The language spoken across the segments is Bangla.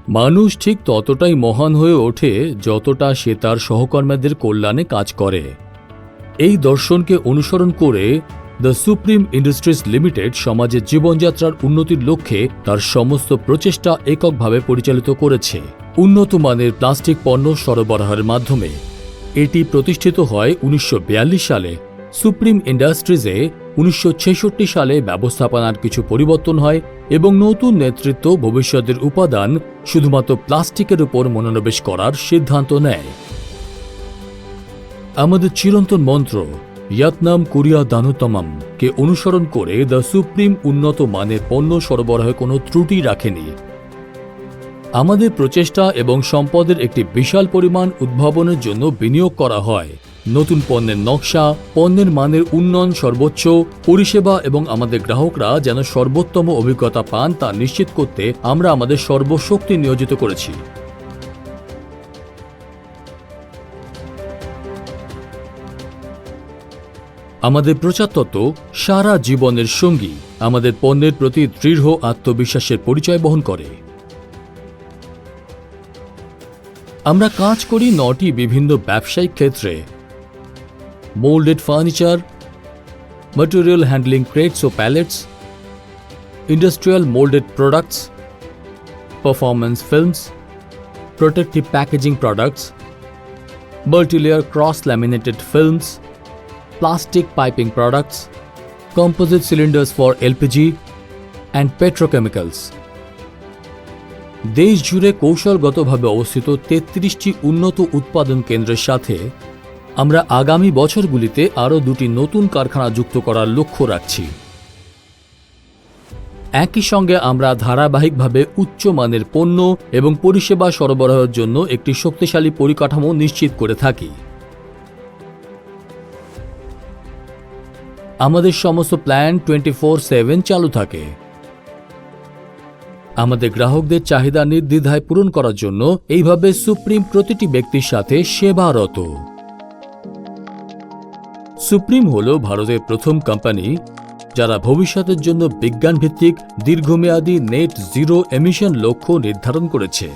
মানুষ ঠিক ততটাই মহান হয়ে ওঠে যতটা সে তার সহকর্মীদের কল্যাণে কাজ করে। এই দর্শনকে অনুসরণ করে দ্য সুপ্রিম ইন্ডাস্ট্রিজ লিমিটেড সমাজের জীবনযাত্রার উন্নতির লক্ষ্যে তার সমস্ত প্রচেষ্টা এককভাবে পরিচালিত করেছে। উন্নত মানের প্লাস্টিক পণ্য সরবরাহের মাধ্যমে এটি প্রতিষ্ঠিত হয় 1942 সালে। সুপ্রিম ইন্ডাস্ট্রিজে 1966 সালে ব্যবস্থাপনার কিছু পরিবর্তন হয় এবং নতুন নেতৃত্ব ভবিষ্যতের উপাদান শুধুমাত্র প্লাস্টিকের উপর মনোনিবেশ করার সিদ্ধান্ত নেয়। আমাদের চিরন্তন মন্ত্র ইয়াতনাম কুরিয়া দানুতমাম কে অনুসরণ করে দ্য সুপ্রিম উন্নত মানের পণ্য সরবরাহে কোনো ত্রুটি রাখেনি। আমাদের প্রচেষ্টা এবং সম্পদের একটি বিশাল পরিমাণ উদ্ভাবনের জন্য বিনিয়োগ করা হয়। নতুন পণ্যের নকশা, পণ্যের মানের উন্নয়ন, সর্বোচ্চ পরিষেবা এবং আমাদের গ্রাহকরা যেন সর্বোত্তম অভিজ্ঞতা পান তা নিশ্চিত করতে আমরা আমাদের সর্বশক্তি নিয়োজিত করেছি। আমাদের প্রচারতত্ত্ব সারা জীবনের সঙ্গী আমাদের পণ্যের প্রতি দৃঢ় আত্মবিশ্বাসের পরিচয় বহন করে। আমরা কাজ করি 9টি বিভিন্ন ব্যবসায়িক ক্ষেত্রে: moulded furniture, material handling crates ও pallets, industrial moulded products, performance films, protective packaging products, multilayer cross laminated films, plastic piping products, composite cylinders for LPG, and petrochemicals. দেশ জুড়ে কৌশলগতভাবে অবস্থিত 33টি উন্নত উৎপাদন কেন্দ্রের সাথে আমরা আগামী বছরগুলিতে আরও 2টি নতুন কারখানা যুক্ত করার লক্ষ্য রাখছি। একই সঙ্গে আমরা ধারাবাহিকভাবে উচ্চমানের পণ্য এবং পরিষেবা সরবরাহের জন্য একটি শক্তিশালী পরিকাঠামো নিশ্চিত করে থাকি। আমাদের সমস্ত প্ল্যান 24/7 চালু থাকে। আমাদের গ্রাহকদের চাহিদা নির্দ্বিধায় পূরণ করার জন্য এইভাবে সুপ্রিম প্রতিটি ব্যক্তির সাথে সেবারত। সুপ্রিম হল ভারতের প্রথম কোম্পানি যারা ভবিষ্যতের জন্য বিজ্ঞানভিত্তিক দীর্ঘমেয়াদী নেট জিরো এমিশন লক্ষ্য নির্ধারণ করেছে।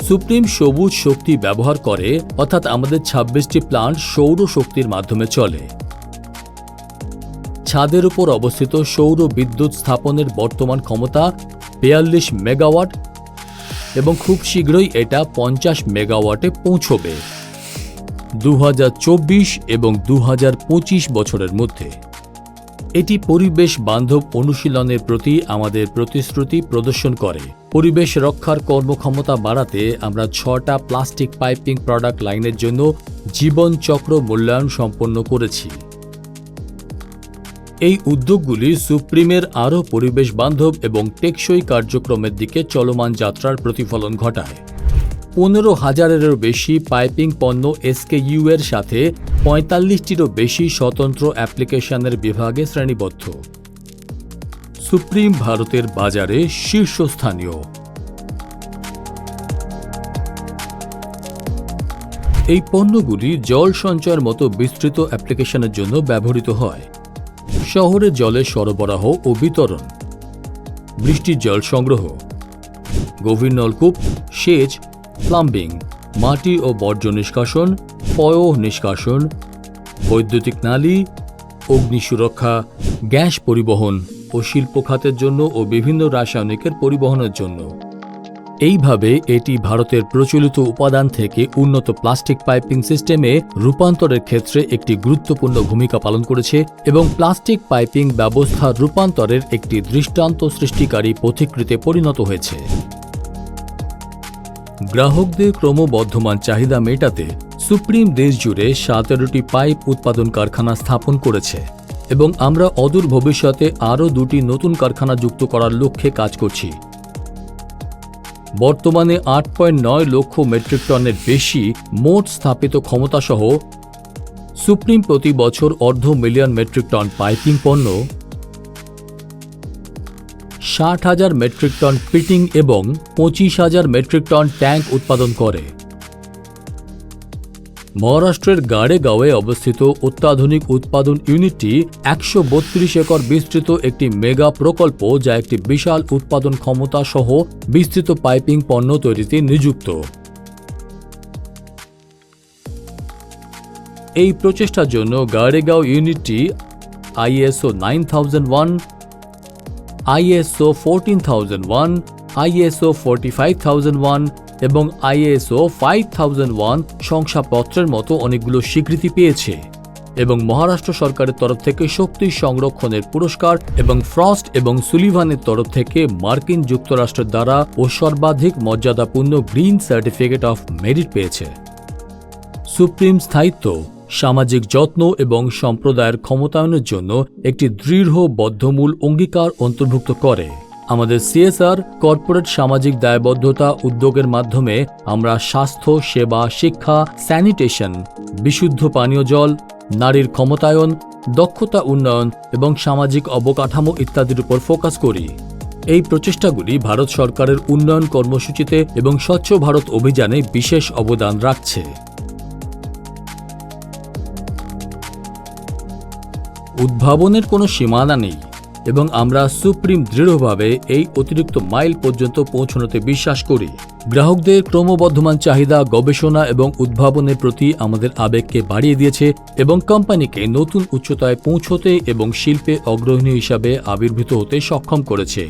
সুপ্রিম সবুজ শক্তি ব্যবহার করে, অর্থাৎ আমাদের 26টি প্লান্ট সৌর শক্তির মাধ্যমে চলে। ছাদের উপর অবস্থিত সৌর বিদ্যুৎ স্থাপনের বর্তমান ক্ষমতা 42 মেগাওয়াট এবং খুব শীঘ্রই এটা 50 মেগাওয়াটে পৌঁছবে 2024 এবং 2025 বছরের মধ্যে। এটি পরিবেশ বান্ধব অনুশীলনের প্রতি আমাদের প্রতিশ্রুতি প্রদর্শন করে। পরিবেশ রক্ষার কর্মক্ষমতা বাড়াতে আমরা 6টা প্লাস্টিক পাইপিং প্রোডাক্ট লাইনের জন্য জীবন চক্র মূল্যায়ন সম্পন্ন করেছি। এই উদ্যোগগুলি সুপ্রিমের আরও পরিবেশ বান্ধব এবং টেকসই কার্যক্রমের দিকে চলমান যাত্রার প্রতিফলন ঘটায়। 15,000-এরও বেশি পাইপিং পণ্য SKU এর সাথে 45টিরও বেশি স্বতন্ত্র অ্যাপ্লিকেশনের বিভাগে শ্রেণীবদ্ধ। সুপ্রিম ভারতের বাজারে শীর্ষস্থানীয়। এই পণ্যগুলি জল সঞ্চয়ের মতো বিস্তৃত অ্যাপ্লিকেশনের জন্য ব্যবহৃত হয়। শহরে জলের সরবরাহ ও বিতরণ, বৃষ্টির জল সংগ্রহ, গভীর নলকূপ, সেচ, প্লাম্বিং, মাটি ও বর্জ্য নিষ্কাশন, পয় নিষ্কাশন, বৈদ্যুতিক নালী, অগ্নি সুরক্ষা, গ্যাস পরিবহন ও শিল্প খাতের জন্য ও বিভিন্ন রাসায়নিকের পরিবহনের জন্য। এইভাবে এটি ভারতের প্রচলিত উপাদান থেকে উন্নত প্লাস্টিক পাইপিং সিস্টেমে রূপান্তরের ক্ষেত্রে একটি গুরুত্বপূর্ণ ভূমিকা পালন করেছে এবং প্লাস্টিক পাইপিং ব্যবস্থার রূপান্তরের একটি দৃষ্টান্ত সৃষ্টিকারী পথিকৃতে পরিণত হয়েছে। গ্রাহকদের ক্রমবর্ধমান চাহিদা মেটাতে সুপ্রিম দেশ জুড়ে 17টি পাইপ উৎপাদন কারখানা স্থাপন করেছে এবং আমরা অদূর ভবিষ্যতে আরও 2টি নতুন কারখানা যুক্ত করার লক্ষ্যে কাজ করছি। বর্তমানে 8.9 লক্ষ মেট্রিক টনের বেশি মোট স্থাপিত ক্ষমতাসহ সুপ্রিম প্রতি বছর 250,000 মেট্রিক টন পাইপিং পণ্য, 60,000 মেট্রিক টন ফিটিং এবং 25,000 মেট্রিক টন ট্যাঙ্ক উৎপাদন করে। মহারাষ্ট্রের গাড়েগাঁওয়ে অবস্থিত অত্যাধুনিক উৎপাদন ইউনিটটি 132 একর বিস্তৃত একটি মেগা প্রকল্প, যা একটি বিশাল উৎপাদন ক্ষমতা সহ বিস্তৃত পাইপিং পণ্য তৈরিতে নিযুক্ত। এই প্রচেষ্টার জন্য গাড়েগাঁও ইউনিটটি ISO 9001, ISO 14001, ISO 45001 এবং ISO 5001 শংসাপত্রের মতো অনেকগুলো স্বীকৃতি পেয়েছে এবং মহারাষ্ট্র সরকারের তরফ থেকে শক্তি সংরক্ষণের পুরস্কার এবং ফ্রস্ট এবং সুলিভানের তরফ থেকে মার্কিন যুক্তরাষ্ট্রের দ্বারা ও সর্বাধিক মর্যাদাপূর্ণ গ্রিন সার্টিফিকেট অফ মেরিট পেয়েছে। সুপ্রিম স্থায়িত্ব সামাজিক যত্ন এবং সম্প্রদায়ের ক্ষমতায়নের জন্য একটি দৃঢ় বদ্ধমূল অঙ্গীকার অন্তর্ভুক্ত করে। আমাদের CSR কর্পোরেট সামাজিক দায়বদ্ধতা উদ্যোগের মাধ্যমে আমরা স্বাস্থ্য সেবা, শিক্ষা, স্যানিটেশন, বিশুদ্ধ পানীয় জল, নারীর ক্ষমতায়ন, দক্ষতা উন্নয়ন এবং সামাজিক অবকাঠামো ইত্যাদির উপর ফোকাস করি। এই প্রচেষ্টাগুলি ভারত সরকারের উন্নয়ন কর্মসূচিতে এবং স্বচ্ছ ভারত অভিযানে বিশেষ অবদান রাখছে। উদ্ভাবনের কোনো সীমানা নেই এবং আমরা সুপ্রিম দৃঢ়ভাবে এই অতিরিক্ত মাইল পর্যন্ত পৌঁছানোতে বিশ্বাস করি। গ্রাহকদের ক্রমবর্ধমান চাহিদা গবেষণা এবং উদ্ভাবনের প্রতি আমাদের আবেগকে বাড়িয়ে দিয়েছে এবং কোম্পানিকে নতুন উচ্চতায় পৌঁছতে এবং শিল্পে অগ্রণী হিসাবে আবির্ভূত হতে সক্ষম করেছে।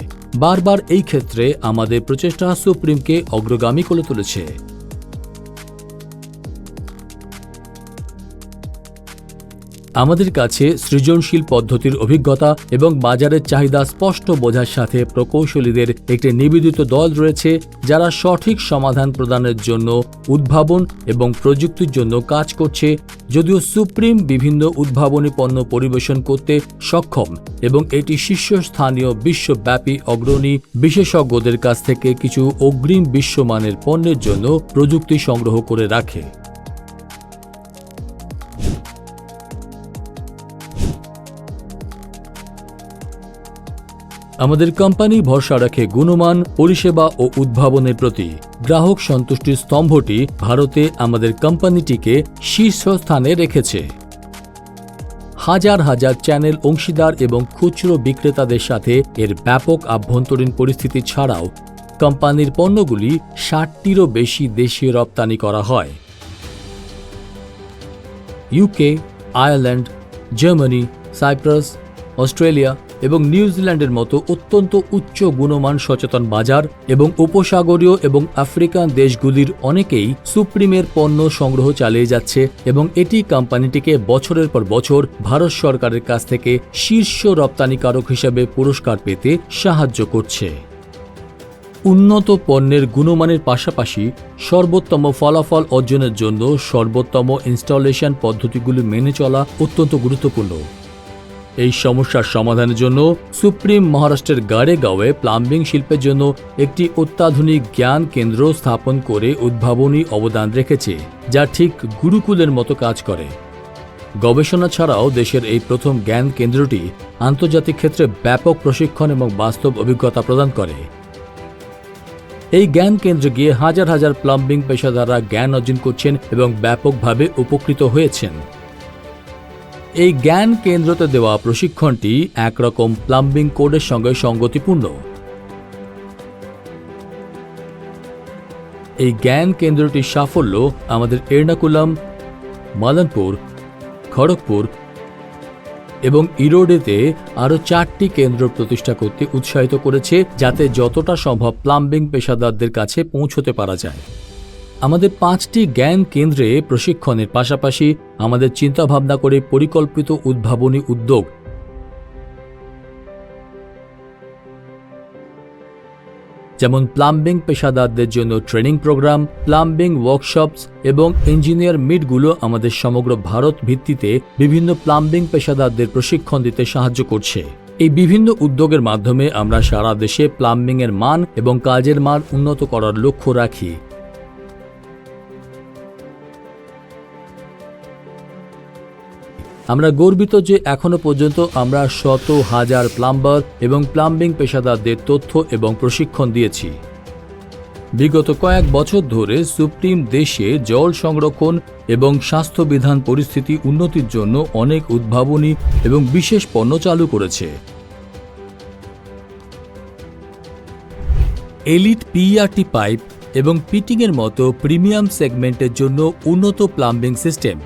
বারবার এই ক্ষেত্রে আমাদের প্রচেষ্টা সুপ্রিমকে অগ্রগামী করে তুলেছে। আমাদের কাছে সৃজনশীল পদ্ধতির অভিজ্ঞতা এবং বাজারের চাহিদা স্পষ্ট বোঝার সাথে প্রকৌশলীদের একটি নিবেদিত দল রয়েছে, যারা সঠিক সমাধান প্রদানের জন্য উদ্ভাবন এবং প্রযুক্তির জন্য কাজ করছে। যদিও সুপ্রিম বিভিন্ন উদ্ভাবনী পণ্য পরিবেশন করতে সক্ষম এবং এটি শীর্ষস্থানীয় বিশ্বব্যাপী অগ্রণী বিশেষজ্ঞদের কাছ থেকে কিছু অগ্রিম বিশ্বমানের পণ্যের জন্য প্রযুক্তি সংগ্রহ করে রাখে। আমাদের কোম্পানি ভরসা রাখে গুণমান, পরিষেবা ও উদ্ভাবনের প্রতি। গ্রাহক সন্তুষ্টির স্তম্ভটি ভারতে আমাদের কোম্পানিটিকে শীর্ষস্থানে রেখেছে। হাজার হাজার চ্যানেল অংশীদার এবং খুচরো বিক্রেতাদের সাথে এর ব্যাপক আভ্যন্তরীণ পরিস্থিতি ছাড়াও কোম্পানির পণ্যগুলি 60টিরও বেশি দেশে রপ্তানি করা হয়। UK, Ireland, Germany, Cyprus, Australia এবং নিউজিল্যান্ডের মতো অত্যন্ত উচ্চ গুণমান সচেতন বাজার এবং উপসাগরীয় এবং আফ্রিকান দেশগুলির অনেকেই সুপ্রিমের পণ্য সংগ্রহ চালিয়ে যাচ্ছে এবং এটি কোম্পানিটিকে বছরের পর বছর ভারত সরকারের কাছ থেকে শীর্ষ রপ্তানিকারক হিসেবে পুরস্কার পেতে সাহায্য করছে। উন্নত পণ্যের গুণমানের পাশাপাশি সর্বোত্তম ফলাফল অর্জনের জন্য সর্বোত্তম ইনস্টলেশন পদ্ধতিগুলি মেনে চলা অত্যন্ত গুরুত্বপূর্ণ। এই সমস্যার সমাধানের জন্য সুপ্রিম মহারাষ্ট্রের গাড়েগাঁওয়ে প্লাম্বিং শিল্পের জন্য একটি অত্যাধুনিক জ্ঞান কেন্দ্র স্থাপন করে উদ্ভাবনী অবদান রেখেছে, যা ঠিক গুরুকুলের মতো কাজ করে। গবেষণা ছাড়াও দেশের এই প্রথম জ্ঞান কেন্দ্রটি আন্তর্জাতিক ক্ষেত্রে ব্যাপক প্রশিক্ষণ এবং বাস্তব অভিজ্ঞতা প্রদান করে। এই জ্ঞান কেন্দ্রে গিয়ে হাজার হাজার প্লাম্বিং পেশাদাররা জ্ঞান অর্জন করছেন এবং ব্যাপকভাবে উপকৃত হয়েছেন। এই জ্ঞান কেন্দ্রতে দেওয়া প্রশিক্ষণটি একরকম প্লাম্বিং কোডের সঙ্গে সঙ্গতিপূর্ণ। এই জ্ঞান কেন্দ্রটির সাফল্য আমাদের এর্নাকুলাম, মালানপুর, খড়গপুর এবং ইরোডেতে আরও 4টি কেন্দ্র প্রতিষ্ঠা করতে উৎসাহিত করেছে, যাতে যতটা সম্ভব প্লাম্বিং পেশাদারদের কাছে পৌঁছতে পারা যায়। আমাদের 5টি জ্ঞান কেন্দ্রে প্রশিক্ষণের পাশাপাশি আমাদের চিন্তাভাবনা করে পরিকল্পিত উদ্ভাবনী উদ্যোগ যেমন প্লাম্বিং পেশাদারদের জন্য ট্রেনিং প্রোগ্রাম, প্লাম্বিং ওয়ার্কশপস এবং ইঞ্জিনিয়ার মিটগুলো আমাদের সমগ্র ভারত ভিত্তিতে বিভিন্ন প্লাম্বিং পেশাদারদের প্রশিক্ষণ দিতে সাহায্য করছে। এই বিভিন্ন উদ্যোগের মাধ্যমে আমরা সারা দেশে প্লাম্বিংয়ের মান এবং কাজের মান উন্নত করার লক্ষ্য রাখি। আমরা গর্বিত যে এখনো পর্যন্ত আমরা শত হাজার প্লাম্বার এবং প্লাম্বিং পেশাদারদের তথ্য এবং প্রশিক্ষণ দিয়েছি। বিগত কয়েক বছর ধরে সুপ্রিম দেশে জল সংরক্ষণ এবং স্বাস্থ্যবিধান পরিস্থিতি উন্নতির জন্য অনেক উদ্ভাবনী এবং বিশেষ পণ্য চালু করেছে। এলিট পিইআরটি পাইপ এবং পিটিংয়ের মতো প্রিমিয়াম সেগমেন্টের জন্য উন্নত প্লাম্বিং সিস্টেম,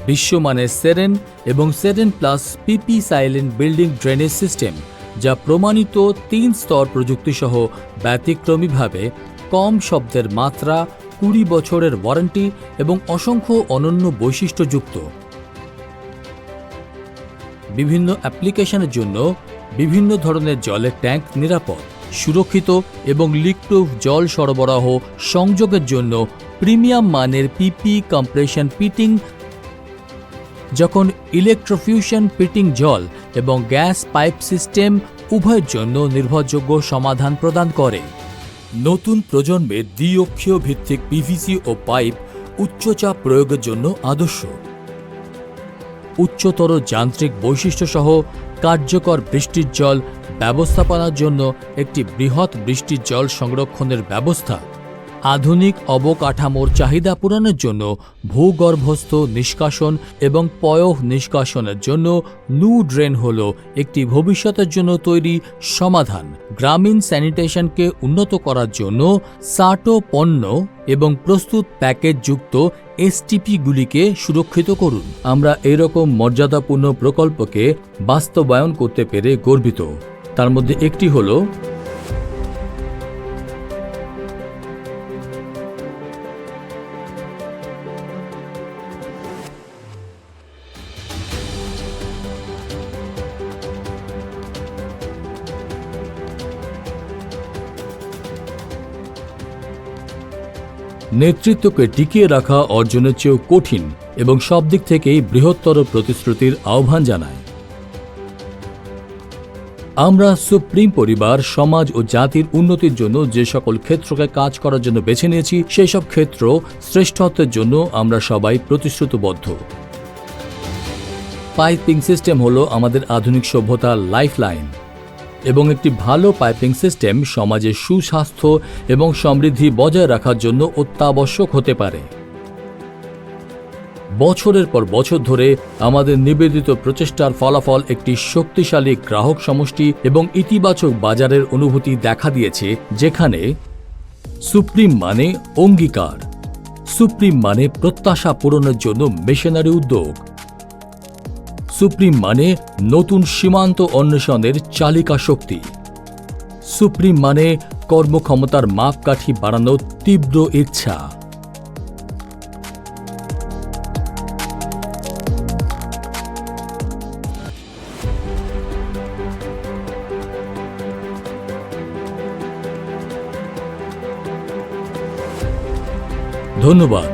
বিশ্বমানের সেরেন এবং সেরেন প্লাস পিপি সাইলেন্ট বিল্ডিং ড্রেনেজ সিস্টেম, যা প্রমাণিত 3 স্তর প্রযুক্তিসহ ব্যতিক্রমীভাবে কম শব্দের মাত্রা, 20 বছরের ওয়ারেন্টি এবং অসংখ্য অনন্য বৈশিষ্ট্যযুক্ত। বিভিন্ন অ্যাপ্লিকেশনের জন্য বিভিন্ন ধরনের জলের ট্যাঙ্ক নিরাপদ, সুরক্ষিত এবং লিকপ্রুফ জল সরবরাহ সংযোগের জন্য প্রিমিয়াম মানের পিপি কম্প্রেশন পিটিং, যখন ইলেকট্রোফিউশন পিটিং জল এবং গ্যাস পাইপ সিস্টেম উভয়ের জন্য নির্ভরযোগ্য সমাধান প্রদান করে। নতুন প্রজন্মের দ্বিঅক্ষীয় ভিত্তিক পিভিসি ও পাইপ উচ্চচাপ প্রয়োগের জন্য আদর্শ। উচ্চতর যান্ত্রিক বৈশিষ্ট্যসহ কার্যকর বৃষ্টির জল ব্যবস্থাপনার জন্য একটি বৃহৎ বৃষ্টির জল সংরক্ষণের ব্যবস্থা। আধুনিক অবকাঠামোর চাহিদা পূরণের জন্য ভূগর্ভস্থ নিষ্কাশন এবং পয়ঃ নিষ্কাশনের জন্য নো ড্রেন হল একটি ভবিষ্যতের জন্য তৈরি সমাধান। গ্রামীণ স্যানিটেশনকে উন্নত করার জন্য সাটো পণ্য এবং প্রস্তুত প্যাকেজযুক্ত এসটিপিগুলিকে সুরক্ষিত করুন। আমরা এরকম মর্যাদাপূর্ণ প্রকল্পকে বাস্তবায়ন করতে পেরে গর্বিত। তার মধ্যে একটি হল নেতৃত্বকে টিকিয়ে রাখা অর্জনের চেয়েও কঠিন এবং সব দিক থেকেই বৃহত্তর প্রতিশ্রুতির আহ্বান জানায়। আমরা সুপ্রিম পরিবার সমাজ ও জাতির উন্নতির জন্য যে সকল ক্ষেত্রকে কাজ করার জন্য বেছে নিয়েছি, সেই সব ক্ষেত্র শ্রেষ্ঠত্বের জন্য আমরা সবাই প্রতিশ্রুতিবদ্ধ। পাইপিং সিস্টেম হলো আমাদের আধুনিক সভ্যতার লাইফলাইন এবং একটি ভালো পাইপিং সিস্টেম সমাজের সুস্বাস্থ্য এবং সমৃদ্ধি বজায় রাখার জন্য অত্যাবশ্যক হতে পারে। বছরের পর বছর ধরে আমাদের নিবেদিত প্রচেষ্টার ফলাফল একটি শক্তিশালী গ্রাহক সমষ্টি এবং ইতিবাচক বাজারের অনুভূতি দেখা দিয়েছে, যেখানে সুপ্রিম মানে অঙ্গীকার, সুপ্রিম মানে প্রত্যাশা পূরণের জন্য মিশনারি উদ্যোগ, সুপ্রিম মানে নতুন সীমান্ত অন্বেষণের চালিকা শক্তি, সুপ্রিম মানে কর্মক্ষমতার মাপকাঠি বাড়ানোর তীব্র ইচ্ছা। ধন্যবাদ।